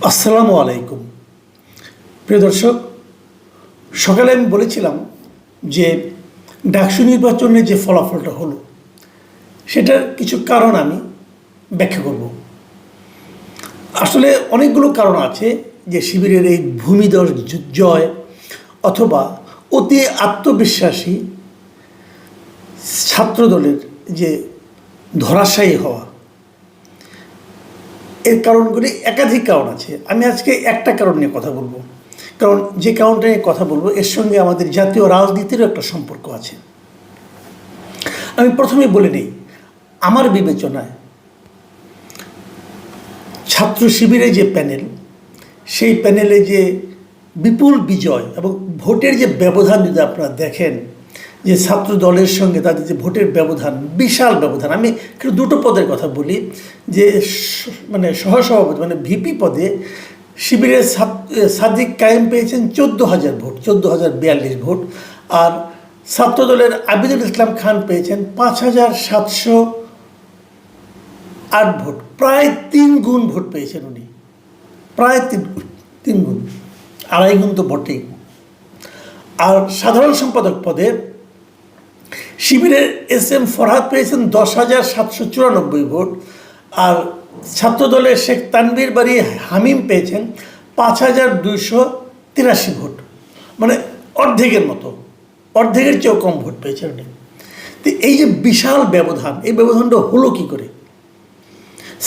আসসালামু আলাইকুম। প্রিয় দর্শক, সকালে আমি বলেছিলাম যে ডাকসু নির্বাচনের যে ফলাফলটা হলো সেটার কিছু কারণ আমি ব্যাখ্যা করব। আসলে অনেকগুলো কারণ আছে যে শিবিরের এই ভূমিধস জয় অথবা অতি আত্মবিশ্বাসী ছাত্রদলের যে ধরাশায়ী হওয়া, এর কারণগুলি একাধিক কারণ আছে। আমি আজকে একটা কারণ নিয়ে কথা বলবো, কারণ যে কারণটা নিয়ে কথা বলবো এর সঙ্গে আমাদের জাতীয় রাজনীতিরও একটা সম্পর্ক আছে। আমি প্রথমে বলে নিই, আমার বিবেচনায় ছাত্র শিবিরে যে প্যানেল, সেই প্যানেলে যে বিপুল বিজয় এবং ভোটের যে ব্যবধান যদি আপনারা দেখেন, যে ছাত্র দলের সঙ্গে তাদের যে ভোটের ব্যবধান, বিশাল ব্যবধান। আমি একটু দুটো পদের কথা বলি, যে মানে সহসভাপতি মানে ভিপি পদে শিবিরের সাদিক কায়েম পেয়েছেন 14,000 ভোট, 14,042 ভোট, আর ছাত্রদলের আবিদুল ইসলাম খান পেয়েছেন 5,708 ভোট, প্রায় 3 গুণ ভোট পেয়েছেন উনি, প্রায় তিন গুণ, 2.5 গুণ তো বটেই। আর সাধারণ সম্পাদক পদে শিবিরের এস.এম. ফরহাদ পেয়েছেন 10,794 ভোট, আর ছাত্রদলের শেখ তানভীর বাড়ি হামিম পেয়েছেন 5,283 ভোট, মানে অর্ধেকের মতো, অর্ধেকের চেয়েও কম ভোট পেয়েছেন উনি। তো এই যে বিশাল ব্যবধান, এই ব্যবধানটা হলো কী করে?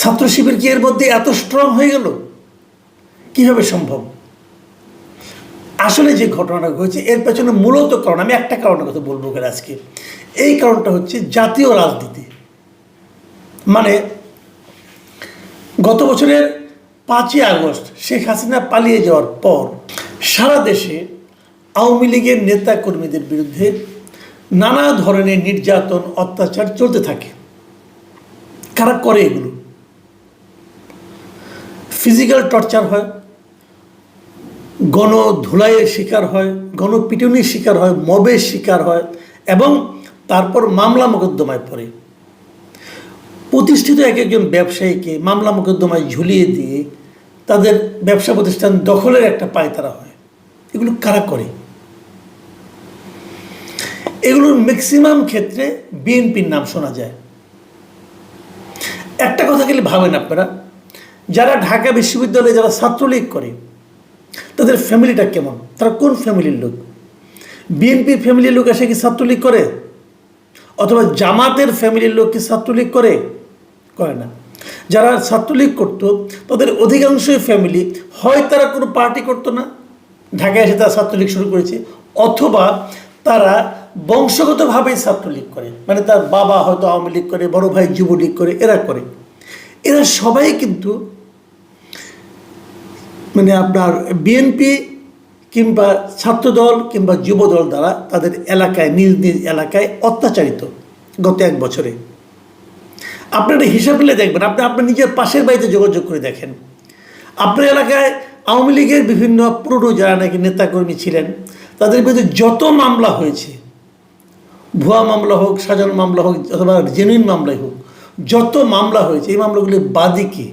ছাত্র শিবির কি এর মধ্যে এত স্ট্রং হয়ে গেল? কীভাবে সম্ভব? আসলে যে ঘটনাটা ঘটেছে এর পেছনে মূলত কারণ, আমি একটা কারণের কথা বলবো আজকে। এই কারণটা হচ্ছে জাতীয় রাজনীতি। মানে গত বছরের 5ই আগস্ট শেখ হাসিনা পালিয়ে যাওয়ার পর সারা দেশে আওয়ামী লীগের নেতা কর্মীদের বিরুদ্ধে নানা ধরনের নির্যাতন, অত্যাচার চলতে থাকে। কারা করে এগুলো? ফিজিক্যাল টর্চার হয়, গণধুলাইয়ের শিকার হয়, গণপিটুনির শিকার হয়, মবের শিকার হয়, এবং তারপর মামলা মোকদ্দমায় পড়ে। প্রতিষ্ঠিত এক একজন ব্যবসায়ীকে মামলা মোকদ্দমায় ঝুলিয়ে দিয়ে তাদের ব্যবসা প্রতিষ্ঠান দখলের একটা পায়তারা হয়। এগুলো কারা করে? এগুলোর ম্যাক্সিমাম ক্ষেত্রে বিএনপির নাম শোনা যায়। একটা কথা খালি ভাবেন আপনারা, যারা ঢাকা বিশ্ববিদ্যালয়ে যারা ছাত্রলীগ করে তাদের ফ্যামিলিটা কেমন? তারা কোন ফ্যামিলির লোক? বিএনপির ফ্যামিলির লোক এসে কি ছাত্রলীগ করে? অথবা জামাতের ফ্যামিলির লোক কি ছাত্রলীগ করে? করে না। যারা ছাত্রলীগ করতো তাদের অধিকাংশই ফ্যামিলি হয় তারা কোনো পার্টি করতো না, ঢাকায় এসে তারা ছাত্রলীগ শুরু করেছে, অথবা তারা বংশগতভাবেই ছাত্রলীগ করে, মানে তার বাবা হয়তো আওয়ামী লীগ করে, বড় ভাই যুবলীগ করে, এরা করে। এরা সবাই কিন্তু মানে আপনার বিএনপি কিংবা ছাত্রদল কিংবা যুবদল দ্বারা তাদের এলাকায়, নিজ নিজ এলাকায় অত্যাচারিত গত 1 বছরে। আপনারা হিসাব মিলে দেখবেন, আপনি আপনার নিজের পাশের বাড়িতে যোগাযোগ করে দেখেন, আপনার এলাকায় আওয়ামী লীগের বিভিন্ন পুরনো যারা নাকি নেতাকর্মী ছিলেন তাদের বিরুদ্ধে যত মামলা হয়েছে, ভুয়া মামলা হোক, সাজানো মামলা হোক, অথবা জেনুইন মামলাই হোক, যত মামলা হয়েছে এই মামলাগুলির বাদী কি?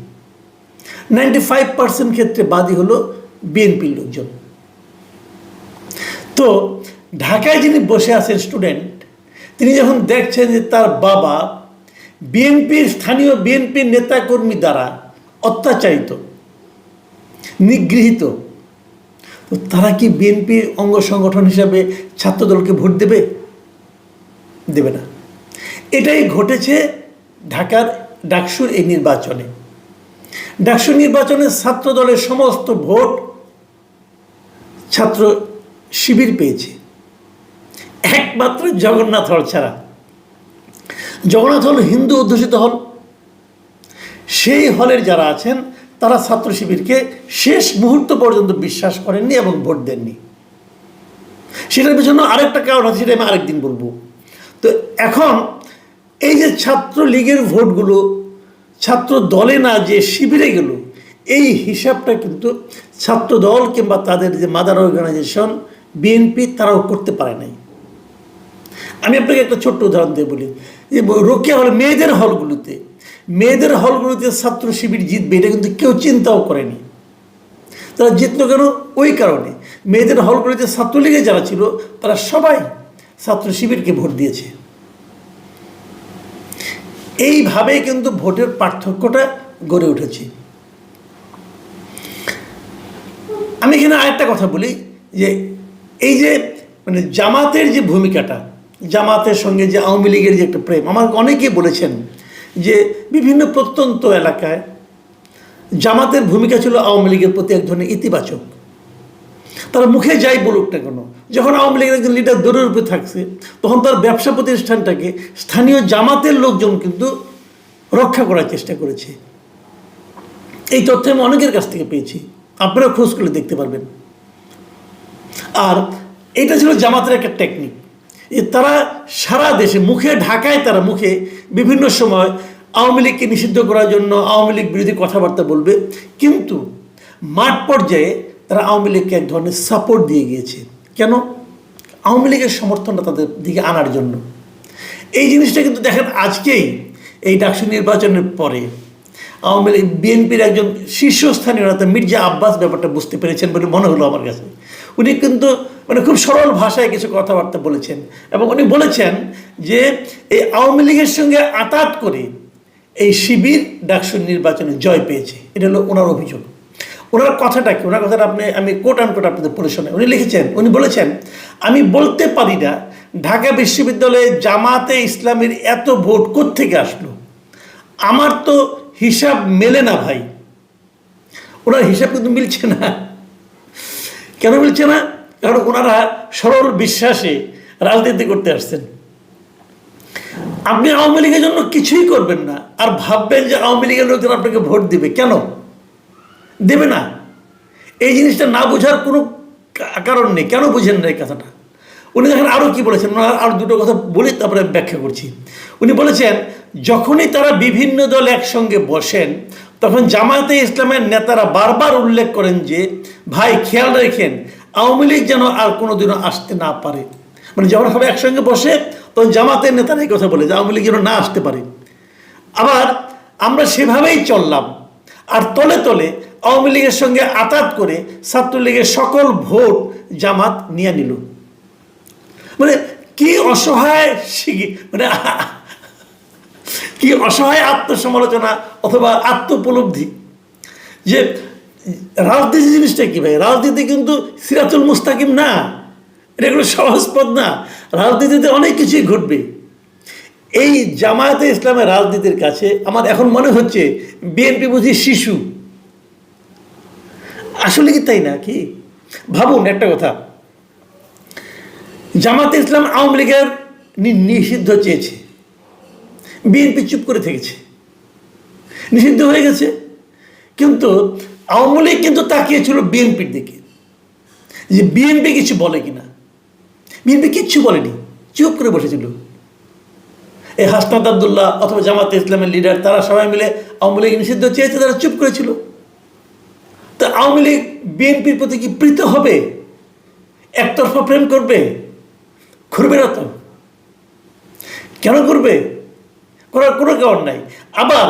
95% ক্ষেত্রে বাদী হলো বিএনপির লোকজন। তো ঢাকায় যিনি বসে আছেন স্টুডেন্ট, তিনি যখন দেখছেন যে তার বাবা বিএনপির স্থানীয় বিএনপির নেতাকর্মী দ্বারা অত্যাচারিত, নিগৃহীত, তো তারা কি বিএনপির অঙ্গ সংগঠন হিসাবে ছাত্রদলকে ভোট দেবে? দেবে না। এটাই ঘটেছে ঢাকার ডাকসুর এই নির্বাচনে। ডাকসু নির্বাচনে ছাত্রদলের সমস্ত ভোট ছাত্র শিবির পেয়েছে, একমাত্র জগন্নাথ হল ছাড়া। জগন্নাথ হল হিন্দু অধ্যুষিত হল, সেই হলের যারা আছেন তারা ছাত্র শিবিরকে শেষ মুহূর্ত পর্যন্ত বিশ্বাস করেননি এবং ভোট দেননি। সেটার পেছনে আরেকটা কারণ আছে, সেটা আমি আরেকদিন বলবো। তো এখন এই যে ছাত্র লীগের ভোটগুলো ছাত্র দলে না যে শিবিরে গেল, এই হিসাবটা কিন্তু ছাত্র দল কিংবা তাদের যে মাদার অর্গানাইজেশন বিএনপি তারাও করতে পারে নাই। আমি আপনাকে একটা ছোট্ট উদাহরণ দিয়ে বলি, যে রোকেয়া হল মেয়েদের হলগুলোতে ছাত্র শিবির জিতবে এটা কিন্তু কেউ চিন্তাও করেনি। তারা জিতলো কেন? ওই কারণে মেয়েদের হলগুলিতে ছাত্রলীগে যারা ছিল তারা সবাই ছাত্র শিবিরকে ভোট দিয়েছে। এইভাবেই কিন্তু ভোটের পার্থক্যটা গড়ে উঠেছে। আমি এখানে আরেকটা কথা বলি যে এই যে মানে জামাতের যে ভূমিকাটা, জামাতের সঙ্গে যে আওয়ামী লীগের যে একটা প্রেম, আমার অনেকেই বলেছেন যে বিভিন্ন প্রত্যন্ত এলাকায় জামাতের ভূমিকা ছিল আওয়ামী লীগের প্রতি এক ধরনের ইতিবাচক। তারা মুখে যাই বলুক না কেন, যখন আওয়ামী লীগের একজন লিডার দৌড়ের উপরে থাকছে তখন তার ব্যবসা প্রতিষ্ঠানটাকে স্থানীয় জামাতের লোকজন কিন্তু রক্ষা করার চেষ্টা করেছে। এই তথ্য আমি অনেকের কাছ থেকে পেয়েছি, আপনারা খোঁজ করলে দেখতে পারবেন। আর এটা ছিল জামাতের একটা টেকনিক, তারা সারা দেশে মুখে ঢাকায় তারা মুখে বিভিন্ন সময় আওয়ামী লীগকে নিষিদ্ধ করার জন্য আওয়ামী লীগ বিরোধী কথাবার্তা বলবে, কিন্তু মাঠ পর্যায়ে তারা আওয়ামী লীগকে এক ধরনের সাপোর্ট দিয়ে গিয়েছে। কেন? আওয়ামী লীগের সমর্থনটা তাদের দিকে আনার জন্য। এই জিনিসটা কিন্তু দেখেন আজকেই এই ডাকসু নির্বাচনের পরে আওয়ামী লীগ বিএনপির একজন শীর্ষস্থানীয় নেতা মির্জা আব্বাস ব্যাপারটা বুঝতে পেরেছেন বলে মনে হলো আমার কাছে। উনি কিন্তু মানে খুব সরল ভাষায় কিছু কথাবার্তা বলেছেন এবং উনি বলেছেন যে এই আওয়ামী লীগের সঙ্গে আঁতাত করে এই শিবির ডাকসু নির্বাচনে জয় পেয়েছে। এটা হলো ওনার অভিযোগ। ওনার কথাটা কি? ওনার কথাটা আমি কোট আনকোট আপনাদের পড়ে শোনাই। উনি লিখেছেন, উনি বলেছেন, আমি বলতে পারি না ঢাকা বিশ্ববিদ্যালয়ে জামাতে ইসলামের এত ভোট কোত্থেকে আসলো, আমার তো হিসাব মেলে না ভাই। ওনার হিসাব কিন্তু মিলছে না। কেন মিলছে না? কারণ ওনারা সরল বিশ্বাসে রাজনীতি করতে আসছেন। আপনি আওয়ামী লীগের জন্য কিছুই করবেন না আর ভাববেন যে আওয়ামী লীগের লোকজন আপনাকে ভোট দিবে। কেন দেবে না? এই জিনিসটা না বোঝার কোনো কারণ নেই। কেন বুঝেন না এই কথাটা? উনি দেখেন আরও কি বলেছেন, ওনার আরও দুটো কথা বলে তারপরে ব্যাখ্যা করছি। উনি বলেছেন, যখনই তারা বিভিন্ন দল একসঙ্গে বসেন তখন জামায়াতে ইসলামের নেতারা বারবার উল্লেখ করেন যে ভাই খেয়াল রেখেন আওয়ামী লীগ যেন আর কোনোদিনও আসতে না পারে। মানে যখন সবাই একসঙ্গে বসে তখন জামাতের নেতারা এই কথা বলে যে আওয়ামী লীগ যেন না আসতে পারে। আবার আমরা সেভাবেই চললাম আর তলে তলে আওয়ামী লীগের সঙ্গে আঁতাত করে ছাত্রলীগের সকল ভোট জামাত নিয়ে নিল। মানে কি অসহায় মানে কি অসহায় আত্মসমালোচনা অথবা আত্মোপলব্ধি। যে রাজনীতি জিনিসটা কি ভাই? রাজনীতি কিন্তু সিরাতুল মুস্তাকিম না, এটা কোনো সহজ পথ না। রাজনীতিতে অনেক কিছুই ঘটবে। এই জামায়াতে ইসলামের রাজনীতির কাছে আমার এখন মনে হচ্ছে বিএনপি বুঝি শিশু। আসলে কি তাই না? কি ভাবুন একটা কথা, জামাতে ইসলাম আওয়ামী লীগের নিষিদ্ধ চেয়েছে, বিএনপি চুপ করে থেকেছে, নিষিদ্ধ হয়ে গেছে। কিন্তু আওয়ামী লীগ কিন্তু তাকিয়েছিল বিএনপির দিকে যে বিএনপি কিছু বলে কিনা। বিএনপি কিচ্ছু বলেনি, চুপ করে বসেছিল। এই হাসনাত আবদুল্লাহ অথবা জামাতে ইসলামের লিডার তারা সবাই মিলে আওয়ামী লীগ নিষিদ্ধ চেয়েছে, তারা চুপ করেছিল। তা আওয়ামী লীগ বিএনপির প্রতি কি প্রীত হবে? একতরফা প্রেম করবে? করবে না তো। কেন করবে? করার কোনো কারণ নাই। আবার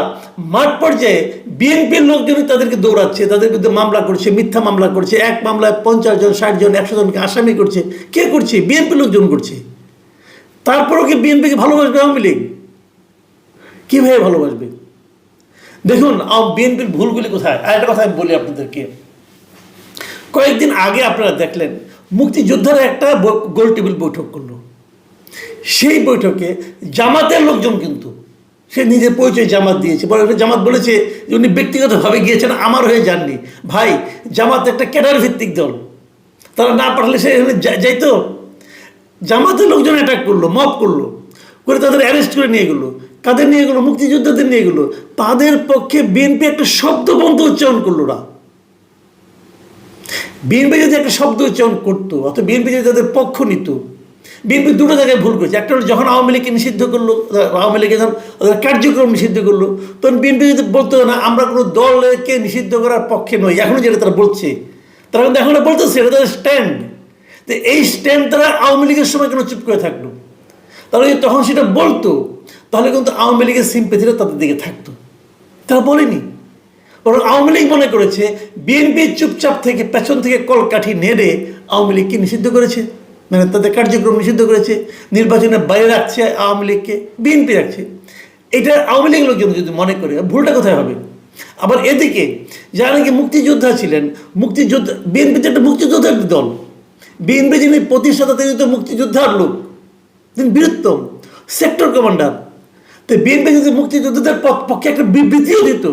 মাঠ পর্যায়ে বিএনপির লোকজনই তাদেরকে দৌড়াচ্ছে, তাদের বিরুদ্ধে মামলা করছে, মিথ্যা মামলা করছে। এক মামলায় 50 জন, 60 জন, 100 জনকে আসামি করছে। কে করছে? বিএনপির লোকজন করছে। তারপরেও কি বিএনপিকে ভালোবাসবে আওয়ামী লীগ? কীভাবে ভালোবাসবে? দেখুন বিএনপির ভুলগুলি কোথায়। আর একটা কথা আমি বলি আপনাদেরকে, কয়েকদিন আগে আপনারা দেখলেন মুক্তিযোদ্ধারা একটা গোল টেবিল বৈঠক করলো। সেই বৈঠকে জামাতের লোকজন কিন্তু সে নিজের পরিচয় জামাত দিয়েছে। জামাত বলেছে যে উনি ব্যক্তিগতভাবে গিয়েছেন, আমার হয়ে যাননি। ভাই জামাত একটা ক্যাডার ভিত্তিক দল, তারা না পাঠালে সে যাইতো। জামাতের লোকজন অ্যাটাক করলো, মব করলো, করে তাদের অ্যারেস্ট করে নিয়ে গেলো। কাদের নিয়ে গেলো? মুক্তিযোদ্ধাদের নিয়ে গেলো। তাদের পক্ষে বিএনপি একটা শব্দ বন্ধ উচ্চারণ করলো না। বিএনপি যদি একটা শব্দ উচ্চারণ করতো অথবা বিএনপি যদি তাদের পক্ষ নিত, বিএনপি দুটো জায়গায় ভুল করেছে। একটা হলো যখন আওয়ামী লীগকে নিষিদ্ধ করলো, আওয়ামী লীগের যখন ওদের কার্যক্রম নিষিদ্ধ করলো, তখন বিএনপি যদি বলতো না আমরা কোনো দলকে নিষিদ্ধ করার পক্ষে নই, এখনও যেটা তারা বলছে, তারা কিন্তু এখন বলতেছে এটা তাদের স্ট্যান্ড। তো এই স্ট্যান্ড তারা আওয়ামী লীগের সময় কেন চুপ করে থাকলো? তারা যদি তখন সেটা বলতো তাহলে কিন্তু আওয়ামী লীগের সিম্পেথিটা তাদের দিকে থাকতো। তারা বলেনি, বরং আওয়ামী লীগ মনে করেছে বিএনপি চুপচাপ থেকে পেছন থেকে কলকাঠি নেড়ে আওয়ামী লীগকে নিষিদ্ধ করেছে, মানে তাদের কার্যক্রম নিষিদ্ধ করেছে, নির্বাচনের বাইরে রাখছে আওয়ামী লীগকে, বিএনপি রাখছে। এটা আওয়ামী লীগ লোকজন যদি মনে করে, ভুলটা কোথায় হবে? আবার এদিকে যারা নাকি মুক্তিযোদ্ধা ছিলেন, মুক্তিযোদ্ধা, বিএনপি একটা মুক্তিযোদ্ধার দল, বিএনপি যিনি প্রতিষ্ঠাতা তিনি তো মুক্তিযোদ্ধার লোক, তিনি বীরত্তম সেক্টর কমান্ডার। তো বিএনপি যদি মুক্তিযোদ্ধাদের পক্ষে একটা বিবৃতিও দিত,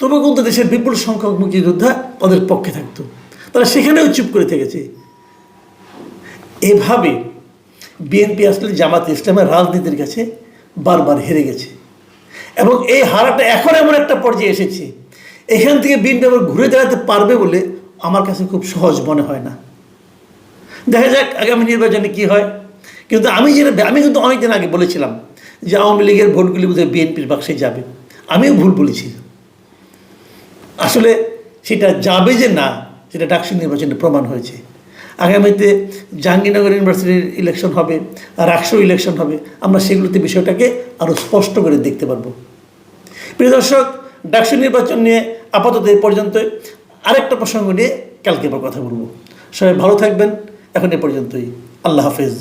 তবু কিন্তু দেশের বিপুল সংখ্যক মুক্তিযোদ্ধা তাদের পক্ষে থাকতো, তারা সেখানেও চুপ করে থেকেছে। এভাবে বিএনপি আসলে জামাত ইসলামের রাজনীতির কাছে বারবার হেরে গেছে, এবং এই হারাটা এখন এমন একটা পর্যায়ে এসেছে, এখান থেকে বিএনপি আবার ঘুরে দাঁড়াতে পারবে বলে আমার কাছে খুব সহজ মনে হয় না। দেখা যাক আগামী নির্বাচনে কি হয়। কিন্তু আমি কিন্তু অনেকদিন আগে বলেছিলাম যে আওয়ামী লীগের ভোটগুলি বোধহয় বিএনপির বাক্সে যাবে, আমিও ভুল বলেছি। আসলে সেটা যাবে যে না, সেটা ডাকসু নির্বাচনে প্রমাণ হয়েছে। আগামীতে জাহাঙ্গীরনগর ইউনিভার্সিটির ইলেকশন হবে, রাকসু ইলেকশন হবে, আমরা সেগুলোতে বিষয়টাকে আরও স্পষ্ট করে দেখতে পারবো। প্রিয় দর্শক, ডাকসু নির্বাচন নিয়ে আপাতত এই পর্যন্ত। আরেকটা প্রসঙ্গ নিয়ে কালকে আবার কথা বলবো। সবাই ভালো থাকবেন, এখন এ পর্যন্তই। আল্লাহ হাফেজ।